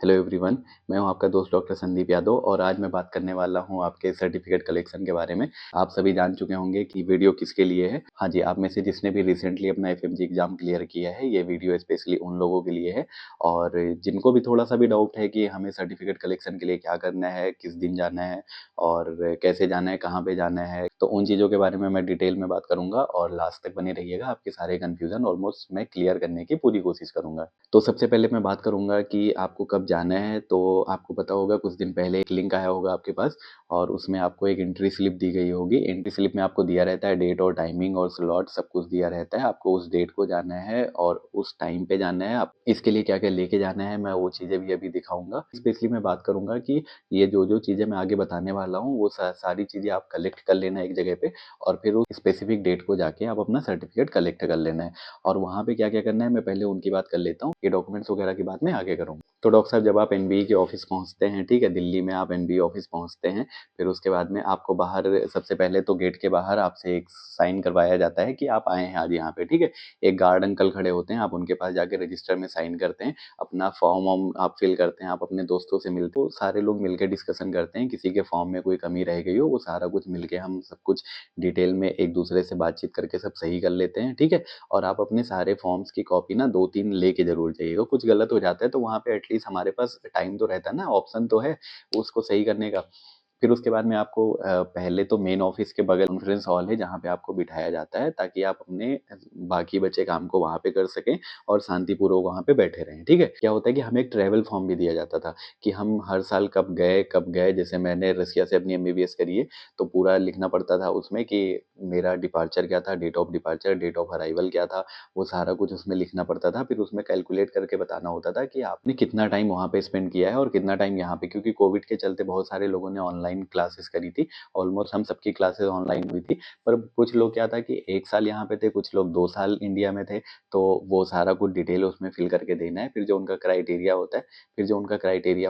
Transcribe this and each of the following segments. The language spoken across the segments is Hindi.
Hello everyone. मैं हूं आपका दोस्त डॉक्टर संदीप यादव और आज मैं बात करने वाला हूं आपके सर्टिफिकेट कलेक्शन के बारे में। आप सभी जान चुके होंगे कि वीडियो किसके लिए है। हाँ जी, आप में से जिसने भी रिसेंटली अपना एफएमजी एग्जाम क्लियर किया है, ये वीडियो स्पेशली उन लोगों के लिए है। और जिनको भी थोड़ा सा भी डाउट है कि हमें सर्टिफिकेट कलेक्शन के लिए क्या करना है, किस दिन जाना है और कैसे जाना है, कहाँ पे जाना है, तो उन चीज़ों के बारे में मैं डिटेल में बात करूंगा और लास्ट तक बने रहिएगा। आपके सारे कन्फ्यूजन ऑलमोस्ट मैं क्लियर करने की पूरी कोशिश करूंगा। तो सबसे पहले मैं बात करूंगा कि आपको कब जाना है। तो आपको पता होगा कुछ दिन पहले एक लिंक आया होगा आपके पास और उसमें आपको एक एंट्री स्लिप दी गई होगी। एंट्री स्लिप में आपको दिया रहता है डेट और टाइमिंग और स्लॉट सब कुछ दिया रहता है। आपको उस डेट को जाना है और उस टाइम पे जाना है। आप इसके लिए क्या क्या लेके जाना है मैं वो चीज़ें भी अभी दिखाऊंगा। स्पेशली मैं बात करूंगा कि ये जो जो चीज़ें मैं आगे बताने वाला हूँ वो सारी चीज़ें आप कलेक्ट कर लेना एक जगह पे और फिर उस स्पेसिफिक डेट को जाके आप अपना सर्टिफिकेट कलेक्ट कर लेना है। और वहाँ पे क्या क्या करना है मैं पहले उनकी बात कर लेता हूँ। ये डॉक्यूमेंट्स वगैरह की बात मैं आगे करूँगा। तो डॉक्टर साहब जब आप एनबीए के ऑफिस पहुँचते हैं, ठीक है, दिल्ली में आप एनबीए ऑफिस पहुँचते हैं, फिर उसके बाद में आपको बाहर सबसे पहले तो गेट के बाहर आपसे एक साइन करवाया जाता है कि आप आए हैं आज यहाँ पे, ठीक है। एक गार्ड अंकल खड़े होते हैं, आप उनके पास जाके रजिस्टर में साइन करते हैं, अपना फॉर्म वॉर्म आप फिल करते हैं, आप अपने दोस्तों से मिलते हो, सारे लोग मिलकर डिस्कशन करते हैं, किसी के फॉर्म में कोई कमी रह गई हो वो सारा कुछ मिलके हम सब कुछ डिटेल में एक दूसरे से बातचीत करके सब सही कर लेते हैं, ठीक है। और आप अपने सारे फॉर्म्स की कॉपी ना 2-3 लेके ज़रूर जाइएगा। कुछ गलत हो जाता है तो वहाँ पे एटलीस्ट हमारे पास टाइम तो रहता है ना, ऑप्शन तो है उसको सही करने का। फिर उसके बाद में आपको पहले तो मेन ऑफिस के बगल कॉन्फ्रेंस हॉल है जहाँ पे आपको बिठाया जाता है ताकि आप अपने बाकी बचे काम को वहाँ पे कर सकें और शांतिपूर्वक वहाँ पे बैठे रहें, ठीक है। क्या होता है कि हमें एक ट्रैवल फॉर्म भी दिया जाता था कि हम हर साल कब गए। जैसे मैंने रसिया से अपनी एमबीबीएस करी है तो पूरा लिखना पड़ता था उसमें कि मेरा डिपार्चर क्या था, date of departure, date of arrival क्या था, वो सारा कुछ उसमें लिखना पड़ता था। फिर उसमें कैलकुलेट करके बताना होता था कि आपने कितना टाइम वहाँ पे स्पेंड किया है और कितना टाइम यहाँ पे, क्योंकि कोविड के चलते बहुत सारे लोगों ने ऑनलाइन क्लासेस करी थी। ऑलमोस्ट हम सबकी क्लासेस ऑनलाइन हुई थी। पर कुछ लोग क्या था कि 1 साल यहाँ पे थे, कुछ लोग 2 साल इंडिया में थे, तो वो सारा कुछ डिटेल उसमें फिल करके देना है। फिर जो उनका क्राइटेरिया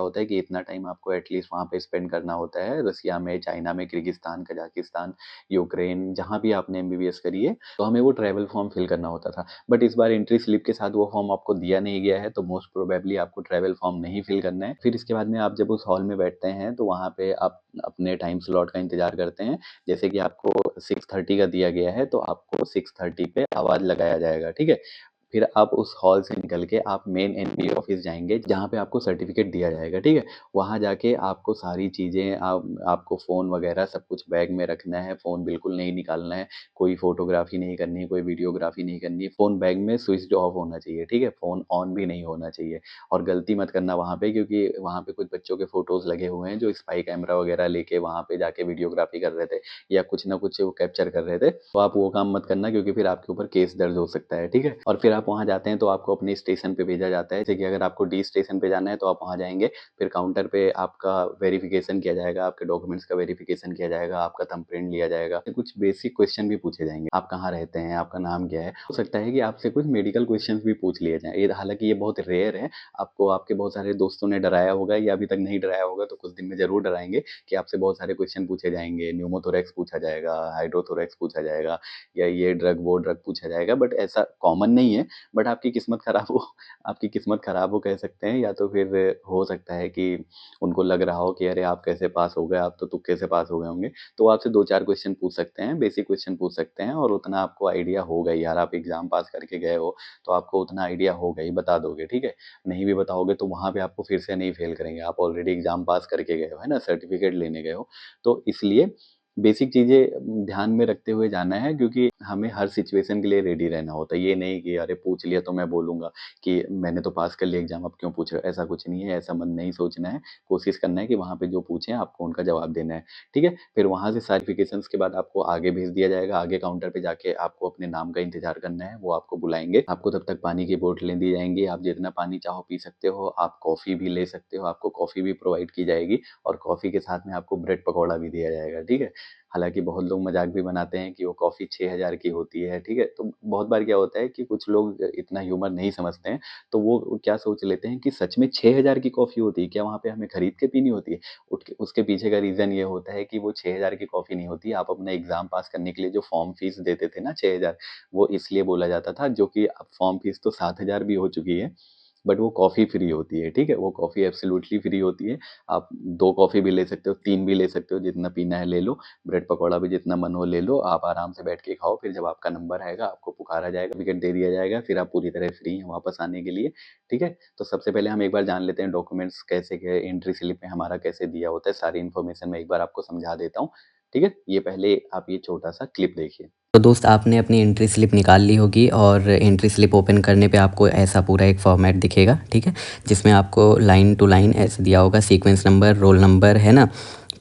होता है कि इतना टाइम आपको एटलीस्ट वहाँ पे स्पेंड करना होता है, रसिया में, चाइना में, किर्गिस्तान, कजाकिस्तान, यूक्रेन, जहाँ भी आपने एमबीबीएस करी है, तो हमें वो ट्रैवल फॉर्म फिल करना होता था। बट इस बार एंट्री स्लिप के साथ वो फॉर्म आपको दिया नहीं गया है तो मोस्ट प्रोबेबली आपको ट्रैवल फॉर्म नहीं फिल करना है। फिर इसके बाद में आप जब उस हॉल में बैठते हैं तो वहाँ पे आप अपने टाइम स्लॉट का इंतजार करते हैं। जैसे कि आपको 6:30 का दिया गया है तो आपको 6:30 पे आवाज़ लगाया जाएगा, ठीक है। फिर आप उस हॉल से निकल के आप मेन एनबीए ऑफिस जाएंगे जहाँ पे आपको सर्टिफिकेट दिया जाएगा, ठीक है। वहाँ जाके आपको सारी चीज़ें आपको फ़ोन वगैरह सब कुछ बैग में रखना है, फ़ोन बिल्कुल नहीं निकालना है, कोई फोटोग्राफी नहीं करनी है, कोई वीडियोग्राफी नहीं करनी है, फ़ोन बैग में स्विच ऑफ होना चाहिए, ठीक है, फ़ोन ऑन भी नहीं होना चाहिए। और गलती मत करना वहाँ पे, क्योंकि वहाँ पे कुछ बच्चों के फ़ोटोज़ लगे हुए हैं जो स्पाई कैमरा वगैरह लेके वहाँ पे जाके वीडियोग्राफी कर रहे थे या कुछ ना कुछ वो कैप्चर कर रहे थे, तो आप वो काम मत करना क्योंकि फिर आपके ऊपर केस दर्ज हो सकता है, ठीक है। और फिर आप वहाँ जाते हैं तो आपको अपने स्टेशन पे भेजा जाता है। जैसे कि अगर आपको डी स्टेशन पे जाना है तो आप वहाँ जाएंगे, फिर काउंटर पे आपका वेरिफिकेशन किया जाएगा, आपके डॉक्यूमेंट्स का वेरिफिकेशन किया जाएगा, आपका थंबप्रिंट लिया जाएगा, कुछ बेसिक क्वेश्चन भी पूछे जाएंगे, आप कहाँ रहते हैं, आपका नाम क्या है। हो सकता है कि आपसे कुछ मेडिकल क्वेश्चन भी पूछ लिए जाएं। ये हालांकि ये बहुत रेयर है, आपको आपके बहुत सारे दोस्तों ने डराया होगा या अभी तक नहीं डराया होगा तो कुछ दिन में जरूर डराएंगे कि आपसे बहुत सारे क्वेश्चन पूछे जाएंगे, न्यूमोथोरेक्स पूछा जाएगा, हाइड्रोथोरेक्स पूछा जाएगा या ये ड्रग वो ड्रग पूछा जाएगा। बट ऐसा कॉमन नहीं है, बट आपकी किस्मत खराब हो, आपकी किस्मत खराब हो कह सकते हैं, या तो फिर हो सकता है कि उनको लग रहा हो कि अरे आप कैसे पास हो गए, आप तो तुक्के से पास हो गए होंगे, तो आपसे 2-4 क्वेश्चन पूछ सकते हैं, बेसिक क्वेश्चन पूछ सकते हैं और उतना आपको आइडिया होगा ही यार, आप एग्जाम पास करके गए हो तो आपको उतना आइडिया होगा ही, बता दोगे, ठीक है। नहीं भी बताओगे तो वहाँ पे आपको फिर से नहीं फेल करेंगे, आप ऑलरेडी एग्जाम पास करके गए हो, है ना, सर्टिफिकेट लेने गए हो। तो इसलिए बेसिक चीज़ें ध्यान में रखते हुए जाना है, क्योंकि हमें हर सिचुएशन के लिए रेडी रहना होता है। ये नहीं कि अरे पूछ लिया तो मैं बोलूँगा कि मैंने तो पास कर लिया एग्ज़ाम, अब क्यों पूछ रहे हो? ऐसा कुछ नहीं है, ऐसा मन नहीं सोचना है। कोशिश करना है कि वहाँ पे जो पूछें आपको उनका जवाब देना है, ठीक है? फिर वहाँ से सर्टिफिकेशंस के बाद आपको आगे भेज दिया जाएगा। आगे काउंटर पे जाके आपको अपने नाम का इंतज़ार करना है, वो आपको बुलाएँगे। आपको तब तक पानी की बोतलें दी जाएँगी, आप जितना पानी चाहो पी सकते हो, आप कॉफ़ी भी ले सकते हो, आपको कॉफ़ी भी प्रोवाइड की जाएगी और कॉफ़ी के साथ में आपको ब्रेड पकौड़ा भी दिया जाएगा, ठीक है? हालाँकि बहुत लोग मज़ाक भी बनाते हैं कि वो कॉफ़ी 6000 की होती है, ठीक है? तो बहुत बार क्या होता है कि कुछ लोग इतना ह्यूमर नहीं समझते हैं, तो वो क्या सोच लेते हैं कि सच में 6000 की कॉफ़ी होती है, क्या वहाँ पे हमें खरीद के पीनी होती है? उठ के उसके पीछे का रीज़न ये होता है कि वो 6000 की कॉफ़ी नहीं होती, आप अपना एग्ज़ाम पास करने के लिए जो फ़ॉर्म फ़ीस देते थे ना 6000, वो इसलिए बोला जाता था, जो कि अब फ़ॉर्म फ़ीस तो 7000 भी हो चुकी है। बट वो कॉफ़ी फ्री होती है, ठीक है? वो कॉफ़ी एब्सोल्युटली फ्री होती है। आप 2 कॉफ़ी भी ले सकते हो, 3 भी ले सकते हो, जितना पीना है ले लो। ब्रेड पकौड़ा भी जितना मन हो ले लो, आप आराम से बैठ के खाओ। फिर जब आपका नंबर आएगा, आपको पुकारा जाएगा, टिकट दे दिया जाएगा, फिर आप पूरी तरह फ्री हैं वापस आने के लिए, ठीक है? तो सबसे पहले हम एक बार जान लेते हैं डॉक्यूमेंट्स कैसे क्या एंट्री स्लिप में हमारा कैसे दिया होता है। सारी इन्फॉर्मेशन मैं एक बार आपको समझा देता हूँ, ठीक है? ये पहले आप ये छोटा-सा क्लिप देखिए। तो दोस्त आपने अपनी एंट्री स्लिप निकाल ली होगी और एंट्री स्लिप ओपन करने पे आपको ऐसा पूरा एक फॉर्मेट दिखेगा, ठीक है? जिसमें आपको लाइन टू लाइन ऐसे दिया होगा सीक्वेंस नंबर, रोल नंबर, है ना?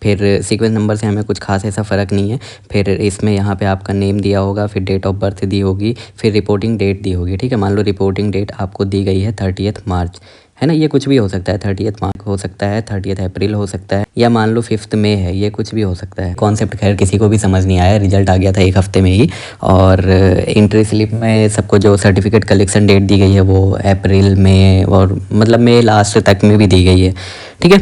फिर सीक्वेंस नंबर से हमें कुछ खास ऐसा फ़र्क नहीं है। फिर इसमें यहाँ पे आपका नेम दिया होगा, फिर डेट ऑफ बर्थ दी होगी, फिर रिपोर्टिंग डेट दी होगी, ठीक है? मान लो रिपोर्टिंग डेट आपको दी गई है 30 मार्च, है ना? ये कुछ भी हो सकता है, 30 मार्च हो सकता है, 30 अप्रैल हो सकता है, या मान लो 5 मई है, ये कुछ भी हो सकता है। कॉन्सेप्ट खैर किसी को भी समझ नहीं आया, रिजल्ट आ गया था 1 हफ्ते में ही। और एंट्री स्लिप में सबको जो सर्टिफिकेट कलेक्शन डेट दी गई है वो अप्रैल में, और मतलब मई लास्ट तक में भी दी गई है, ठीक है?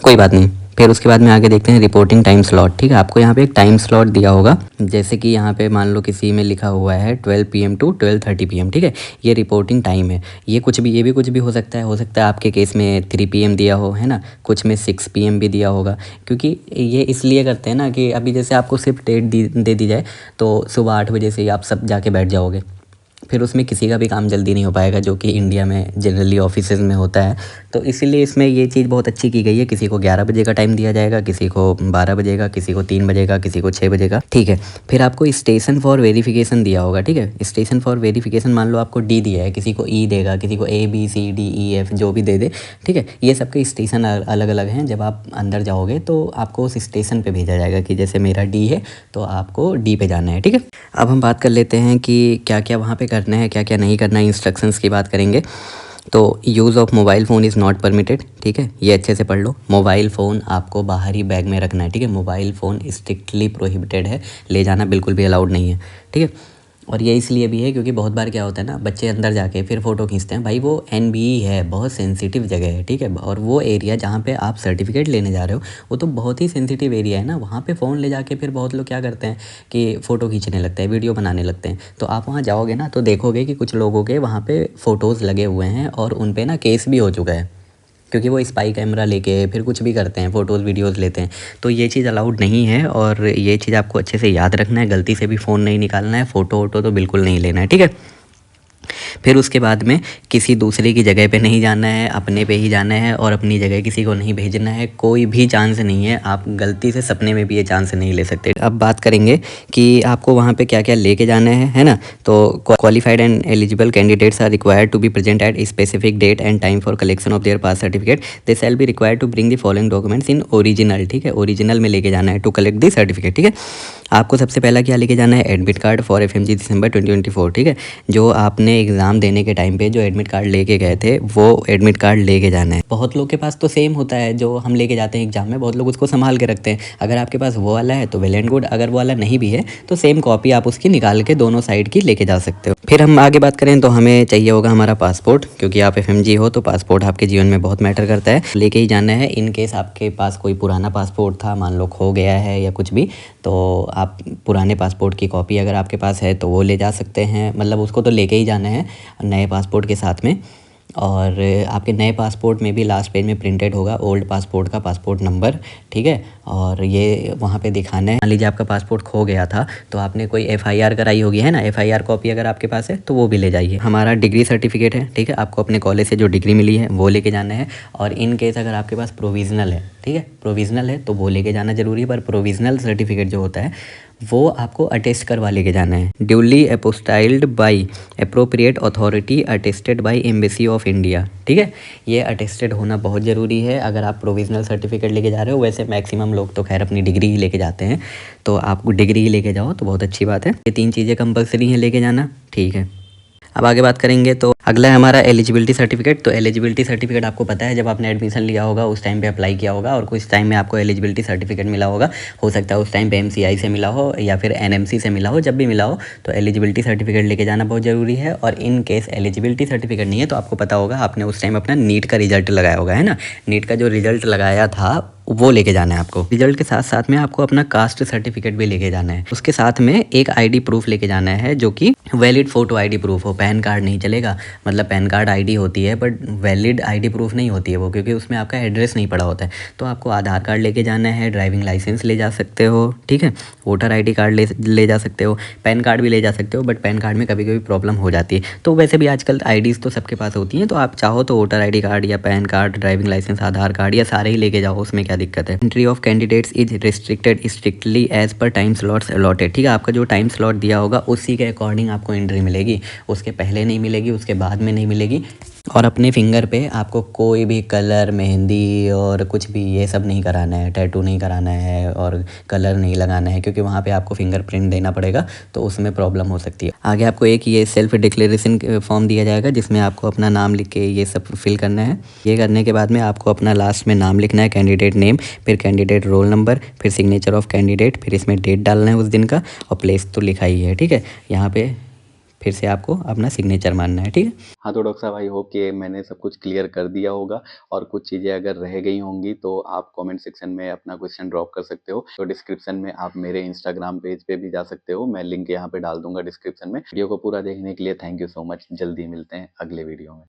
कोई बात नहीं। फिर उसके बाद में आगे देखते हैं रिपोर्टिंग टाइम स्लॉट, ठीक है? आपको यहाँ पे एक टाइम स्लॉट दिया होगा, जैसे कि यहाँ पे मान लो किसी में लिखा हुआ है 12 PM टू 12:30 PM, ठीक है? ये रिपोर्टिंग टाइम है। ये भी कुछ भी हो सकता है आपके केस में 3 PM दिया हो, है ना? कुछ में 6 PM भी दिया होगा, क्योंकि ये इसलिए करते हैं ना कि अभी जैसे आपको सिर्फ डेट दे दी जाए तो सुबह 8 बजे से ही आप सब जाके बैठ जाओगे, फिर उसमें किसी का भी काम जल्दी नहीं हो पाएगा, जो कि इंडिया में जनरली ऑफिसेज में होता है। तो इसीलिए इसमें ये चीज़ बहुत अच्छी की गई है। किसी को 11 बजे का टाइम दिया जाएगा, किसी को 12 बजे का, किसी को 3 बजे का, किसी को 6 बजे का, ठीक है? फिर आपको स्टेशन फॉर वेरिफिकेशन दिया होगा, ठीक है? स्टेशन फॉर वेरिफिकेशन मान लो आपको डी दिया है, किसी को ई देगा, किसी को ABCDEF जो भी दे दे, ठीक है? ये सबके स्टेशन अलग अलग हैं। जब आप अंदर जाओगे तो आपको उस स्टेशन पर भेजा जाएगा कि जैसे मेरा डी है तो आपको डी पे जाना है, ठीक है? अब हम बात कर लेते हैं कि क्या क्या वहाँ पे करना है, क्या क्या नहीं करना है। इंस्ट्रक्शंस की बात करेंगे तो use of mobile phone is not permitted, ठीक है? ये अच्छे से पढ़ लो। मोबाइल फ़ोन आपको बाहर ही बैग में रखना है, ठीक है? मोबाइल फ़ोन स्ट्रिक्टली प्रोहिबिटेड है, ले जाना बिल्कुल भी अलाउड नहीं है, ठीक है? और ये इसलिए भी है क्योंकि बहुत बार क्या होता है ना, बच्चे अंदर जाके फिर फ़ोटो खींचते हैं। भाई वो NBE है, बहुत सेंसिटिव जगह है, ठीक है? और वो एरिया जहाँ पे आप सर्टिफिकेट लेने जा रहे हो वो तो बहुत ही सेंसिटिव एरिया है ना। वहाँ पे फ़ोन ले जाके फिर बहुत लोग क्या करते हैं कि फ़ोटो खींचने लगते हैं, वीडियो बनाने लगते हैं। तो आप वहाँ जाओगे ना तो देखोगे कि कुछ लोगों के वहाँ पे फ़ोटोज़ लगे हुए हैं और उन पे ना केस भी हो चुका है, क्योंकि वो स्पाई कैमरा लेके फिर कुछ भी करते हैं, फ़ोटोज़ वीडियोज़ लेते हैं। तो ये चीज़ अलाउड नहीं है और ये चीज़ आपको अच्छे से याद रखना है। गलती से भी फ़ोन नहीं निकालना है, फ़ोटो वोटो तो बिल्कुल नहीं लेना है, ठीक है? फिर उसके बाद में किसी दूसरे की जगह पे नहीं जाना है, अपने पे ही जाना है और अपनी जगह किसी को नहीं भेजना है। कोई भी चांस नहीं है, आप गलती से सपने में भी ये चांस नहीं ले सकते। अब बात करेंगे कि आपको वहाँ पे क्या क्या लेके जाना है ना? तो qualified and eligible candidates are required to be present at specific date and time for collection of their pass certificate. They shall be required to bring the following documents in original, ठीक है? ओरिजिनल में लेके जाना है टू कलेक्ट दी सर्टिफिकेट, ठीक है? आपको सबसे पहला क्या लेके जाना है? एडमिट कार्ड फॉर FMG दिसंबर 2024, ठीक है? जो आपने एग्ज़ाम देने के टाइम पे जो एडमिट कार्ड लेके गए थे वो एडमिट कार्ड लेके जाना है। बहुत लोग के पास तो सेम होता है जो हम लेके जाते हैं एग्जाम में, बहुत लोग उसको संभाल के रखते हैं। अगर आपके पास वो वाला है तो वेल एंड गुड, अगर वो वाला नहीं भी है तो सेम कॉपी आप उसकी निकाल के दोनों साइड की लेके जा सकते हो। फिर हम आगे बात करें तो हमें चाहिए होगा हमारा पासपोर्ट, क्योंकि आप FMG हो तो पासपोर्ट आपके जीवन में बहुत मैटर करता है, लेके ही जाना है। इन केस आपके पास कोई पुराना पासपोर्ट था, मान लो खो गया है या कुछ भी, तो आप पुराने पासपोर्ट की कॉपी अगर आपके पास है तो वो ले जा सकते हैं, मतलब उसको तो लेके ही जाना है नए पासपोर्ट के साथ में। और आपके नए पासपोर्ट में भी लास्ट पेज में प्रिंटेड होगा ओल्ड पासपोर्ट का पासपोर्ट नंबर, ठीक है? और ये वहाँ पे दिखाना है। मान लीजिए आपका पासपोर्ट खो गया था तो आपने कोई FIR कराई होगी, है ना? FIR कॉपी अगर आपके पास है तो वो भी ले जाइए। हमारा डिग्री सर्टिफिकेट है, ठीक है? आपको अपने कॉलेज से जो डिग्री मिली है वो लेके जाना है। और इन केस अगर आपके पास प्रोविज़नल है, ठीक है? प्रोविज़नल है तो वो लेके जाना ज़रूरी है, पर प्रोविज़नल सर्टिफिकेट जो होता है वो आपको अटेस्ट करवा लेके जाना है। Duly apostilled by appropriate authority attested by embassy of India, ठीक है? ये अटेस्टेड होना बहुत ज़रूरी है अगर आप प्रोविज़नल सर्टिफिकेट लेके जा रहे हो। वैसे मैक्सिमम लोग तो खैर अपनी डिग्री ही लेके जाते हैं, तो आप डिग्री ही लेके जाओ तो बहुत अच्छी बात है। ये 3 चीज़ें कंपलसरी हैं लेके जाना, ठीक है? अब आगे बात करेंगे तो अगला है हमारा एलिजिबिलिटी सर्टिफिकेट। तो एलिजिबिलिटी सर्टिफिकेट आपको पता है जब आपने एडमिशन लिया होगा उस टाइम पे अप्लाई किया होगा और कुछ टाइम में आपको एलिजिबिलिटी सर्टिफिकेट मिला होगा। हो सकता है उस टाइम पे MCI से मिला हो या फिर NMC से मिला हो, जब भी मिला हो तो एलिजिबिलिटी सर्टिफिकेट लेके जाना बहुत ज़रूरी है। और इन केस एलिजिबिलिटी सर्टिफिकेट नहीं है तो आपको पता होगा आपने उस टाइम अपना नीट का रिजल्ट लगाया होगा, है ना? नीट का जो रिजल्ट लगाया था वो लेके जाना है आपको। रिजल्ट के साथ साथ में आपको अपना कास्ट सर्टिफिकेट भी लेके जाना है। उसके साथ में एक आईडी प्रूफ लेके जाना है जो कि वैलिड फ़ोटो आईडी प्रूफ हो। पैन कार्ड नहीं चलेगा, मतलब पैन कार्ड आईडी होती है बट वैलिड आईडी प्रूफ नहीं होती है वो, क्योंकि उसमें आपका एड्रेस नहीं पड़ा होता है। तो आपको आधार कार्ड लेके जाना है, ड्राइविंग लाइसेंस ले जा सकते हो, ठीक है, वोटर आईडी कार्ड ले जा सकते हो, पैन कार्ड भी ले जा सकते हो, बट पैन कार्ड में कभी कभी प्रॉब्लम हो जाती है। तो वैसे भी आजकल आईडीज़ तो सबके पास होती हैं, तो आप चाहो तो वोटर आईडी कार्ड या PAN card, driving licence, Aadhaar card या सारे ही लेके जाओ, उसमें क्या दिक्कत है। Entry of candidates is restricted strictly as per time slots allotted, ठीक है, आपका जो टाइम स्लॉट दिया होगा उसी के अकॉर्डिंग आपको एंट्री मिलेगी, उसके पहले नहीं मिलेगी, उसके बाद में नहीं मिलेगी। और अपने फिंगर पे आपको कोई भी कलर, मेहंदी और कुछ भी ये सब नहीं कराना है, टैटू नहीं कराना है और कलर नहीं लगाना है, क्योंकि वहाँ पे आपको फिंगरप्रिंट देना पड़ेगा, तो उसमें प्रॉब्लम हो सकती है। आगे आपको एक ये सेल्फ डिक्लेरेशन फॉर्म दिया जाएगा जिसमें आपको अपना नाम लिख के ये सब फिल करना है। ये करने के बाद में आपको अपना लास्ट में नाम लिखना है, कैंडिडेट नेम, फिर कैंडिडेट रोल नंबर, फिर सिग्नेचर ऑफ कैंडिडेट, फिर इसमें डेट डालना है उस दिन का, और प्लेस तो लिखा ही है, ठीक है। यहाँ पे फिर से आपको अपना सिग्नेचर मारना है, ठीक है। हाँ, तो डॉक्टर साहब आई होप कि मैंने सब कुछ क्लियर कर दिया होगा, और कुछ चीज़ें अगर रह गई होंगी तो आप कमेंट सेक्शन में अपना क्वेश्चन ड्रॉप कर सकते हो। तो डिस्क्रिप्शन में आप मेरे इंस्टाग्राम पेज पे भी जा सकते हो, मैं लिंक यहाँ पे डाल दूंगा डिस्क्रिप्शन में। वीडियो को पूरा देखने के लिए थैंक यू सो मच। जल्दी मिलते हैं अगले वीडियो में।